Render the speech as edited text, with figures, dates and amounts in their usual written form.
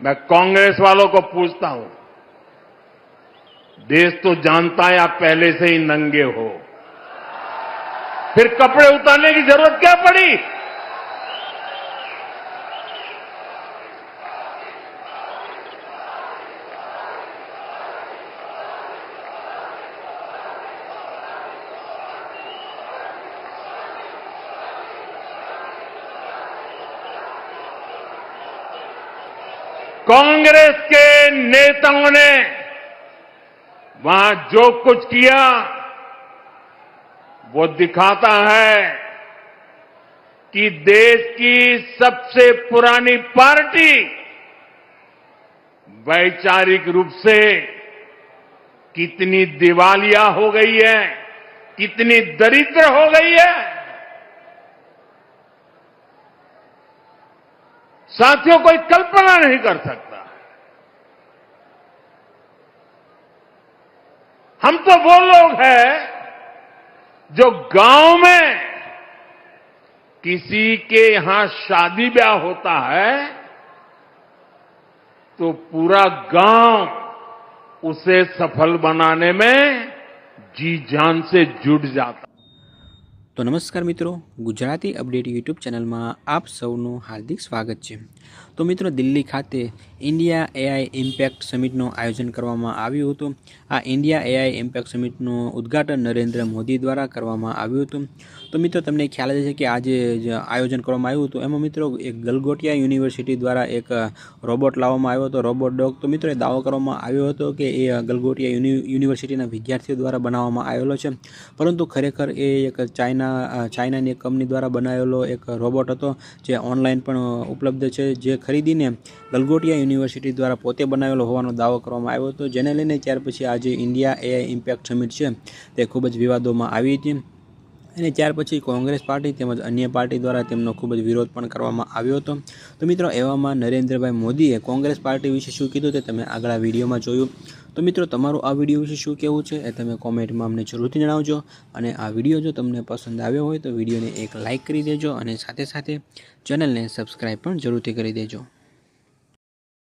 मैं कांग्रेस वालों को पूछता हूं, देश तो जानता है आप पहले से ही नंगे हो, फिर कपड़े उतारने की जरूरत क्या पड़ी? कांग्रेस के नेताओं ने वहां जो कुछ किया वो दिखाता है कि देश की सबसे पुरानी पार्टी वैचारिक रूप से कितनी दिवालिया हो गई है, कितनी दरिद्र हो गई है। साथियों, कोई कल्पना नहीं कर सकता। हम तो वो लोग हैं जो गांव में किसी के यहां शादी ब्याह होता है तो पूरा गांव उसे सफल बनाने में जी जान से जुट जाता। तो नमस्कार मित्रों, गुजराती अपडेट यूट्यूब चैनल में आप सौનું हार्दिक स्वागत है। तो मित्रों, दिल्ली खाते इंडिया एआई इम्पेक्ट समिटનું आयोजन કરવામાં આવ્યું હતું। આ इंडिया एआई इम्पेक्ट સમિટનું ઉદ્ઘાટન નરેન્દ્ર મોદી દ્વારા કરવામાં આવ્યું હતું। તો મિત્રો, તમને ખ્યાલ જ છે કે આજે આયોજન કરવામાં આવ્યું હતું એમાં મિત્રો એક ગલગોટિયા યુનિવર્સિટી દ્વારા એક રોબોટ લાવવામાં આવ્યો હતો, રોબોટ ડોગ। તો મિત્રો, એ દાવો કરવામાં આવ્યો હતો કે એ ગલગોટિયા યુનિવર્સિટીના વિદ્યાર્થીઓ દ્વારા બનાવવામાં આવેલો છે, પરંતુ ખરેખર એ એક ચાઇનાની એક કંપની દ્વારા બનાવેલો એક રોબોટ હતો જે ઓનલાઈન પણ ઉપલબ્ધ છે, જે ખરીદીને ગલગોટિયા યુનિવર્સિટી દ્વારા પોતે બનાવેલો હોવાનો દાવો કરવામાં આવ્યો હતો, જેને લઈને ત્યાર પછી આજે इंडिया एआई इम्पेक्ट समिट છે તે ખૂબ જ વિવાદોમાં આવી હતી અને ત્યાર પછી કોંગ્રેસ પાર્ટી તેમજ અન્ય પાર્ટી દ્વારા તેમનો ખૂબ જ વિરોધ પણ કરવામાં આવ્યો હતો। તો મિત્રો, એવામાં નરેન્દ્રભાઈ મોદીએ કોંગ્રેસ પાર્ટી વિશે શું કીધું તે તમે આગળના વિડીયોમાં જોયું। તો મિત્રો, તમારું આ વિડીયો વિશે શું કહેવું છે એ તમે કોમેન્ટમાં અમને જરૂરથી જણાવજો અને આ વિડીયો જો તમને પસંદ આવ્યો હોય તો વિડીયોને એક લાઇક કરી દેજો અને સાથે સાથે ચેનલને સબસ્ક્રાઈબ પણ જરૂરથી કરી દેજો।